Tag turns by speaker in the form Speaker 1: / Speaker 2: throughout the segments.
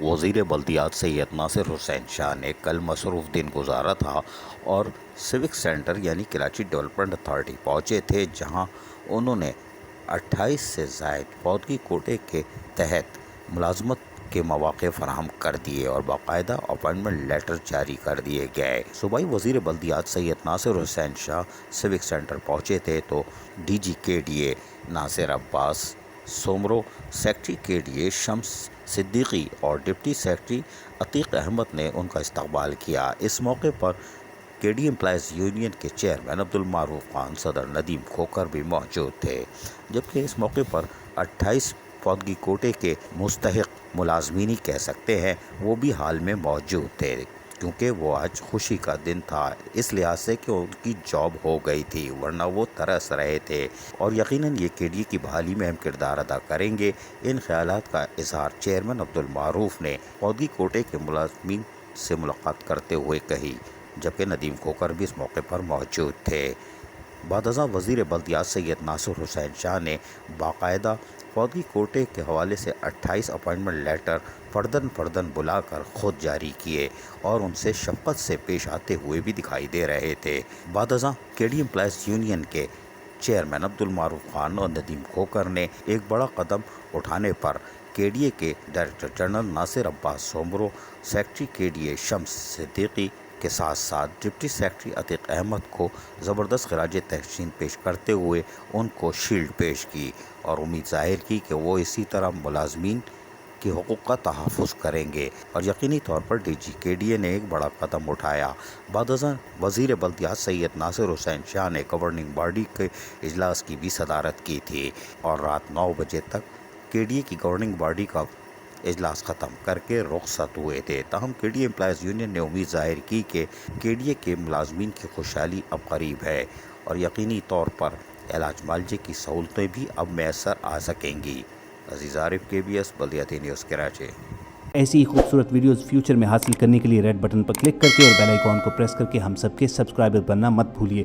Speaker 1: وزیر بلدیات سید ناصر حسین شاہ نے کل مصروف دن گزارا تھا اور سیوک سینٹر یعنی کراچی ڈیولپمنٹ اتھارٹی پہنچے تھے، جہاں انہوں نے 28 سے زائد فوتگی کوٹے کے تحت ملازمت کے مواقع فراہم کر دیے اور باقاعدہ اپائنٹمنٹ لیٹر جاری کر دیے گئے۔ صوبائی وزیر بلدیات سید ناصر حسین شاہ سیوک سینٹر پہنچے تھے تو ڈی جی کے D A Nasir Abbas Soomro, secretary کے ڈی اے شمس صدیقی اور ڈپٹی سیکرٹری عتیق احمد نے ان کا استقبال کیا۔ اس موقع پر کے ڈی امپلائیز یونین کے چیئرمین عبدالمعروف خان، صدر ندیم کھوکھر بھی موجود تھے، جبکہ اس موقع پر 28 فوتگی کوٹے کے مستحق ملازمین ہی کہہ سکتے ہیں وہ بھی حال میں موجود تھے، کیونکہ وہ آج خوشی کا دن تھا اس لحاظ سے کہ ان کی جاب ہو گئی تھی، ورنہ وہ ترس رہے تھے اور یقیناً یہ کے ڈی اے کی بحالی میں اہم کردار ادا کریں گے۔ ان خیالات کا اظہار چیئرمین عبدالمعروف نے فوتگی کوٹے کے ملازمین سے ملاقات کرتے ہوئے کہی، جبکہ ندیم کھوکھر بھی اس موقع پر موجود تھے۔ بعد ازاں وزیر بلدیات سید ناصر حسین شاہ نے باقاعدہ فوتگی کوٹے کے حوالے سے 28 اپائنٹمنٹ لیٹر فرداً بلا کر خود جاری کیے اور ان سے شفقت سے پیش آتے ہوئے بھی دکھائی دے رہے تھے۔ بعد ازاں کے ڈی امپلائیز یونین کے چیئرمین عبدالمعروف خان اور ندیم کھوکھر نے ایک بڑا قدم اٹھانے پر کے ڈی اے کے ڈائریکٹر جنرل ناصر عباس سومرو، سیکرٹری کے ڈی اے شمس صدیقی کے ساتھ ساتھ ڈپٹی سیکرٹری عتیق احمد کو زبردست خراج تحسین پیش کرتے ہوئے ان کو شیلڈ پیش کی اور امید ظاہر کی کہ وہ اسی طرح ملازمین کے حقوق کا تحفظ کریں گے اور یقینی طور پر ڈی جی کے ڈی اے نے ایک بڑا قدم اٹھایا۔ بعد ازاں وزیر بلدیات سید ناصر حسین شاہ نے گورننگ باڈی کے اجلاس کی بھی صدارت کی تھی اور رات 9 بجے تک کے ڈی اے کی گورننگ باڈی کا اجلاس ختم کر کے رخصت ہوئے تھے۔ تاہم کے ڈی اے امپلائیز یونین نے امید ظاہر کی کہ کے ڈی اے کے ملازمین کی خوشحالی اب قریب ہے اور یقینی طور پر علاج معالجے کی سہولتیں بھی اب میسر آ سکیں گی۔ عزیز عارف، کے بی ایس بلدیاتی نیوز کراچی۔
Speaker 2: ایسی ہی خوبصورت ویڈیوز فیوچر میں حاصل کرنے کے لیے ریڈ بٹن پر کلک کر کے اور بیل آئیکن کو پریس کر کے ہم سب کے سبسکرائبر بننا مت بھولیے۔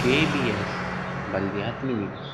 Speaker 3: کے بی ایس بلدیاتی نیوز۔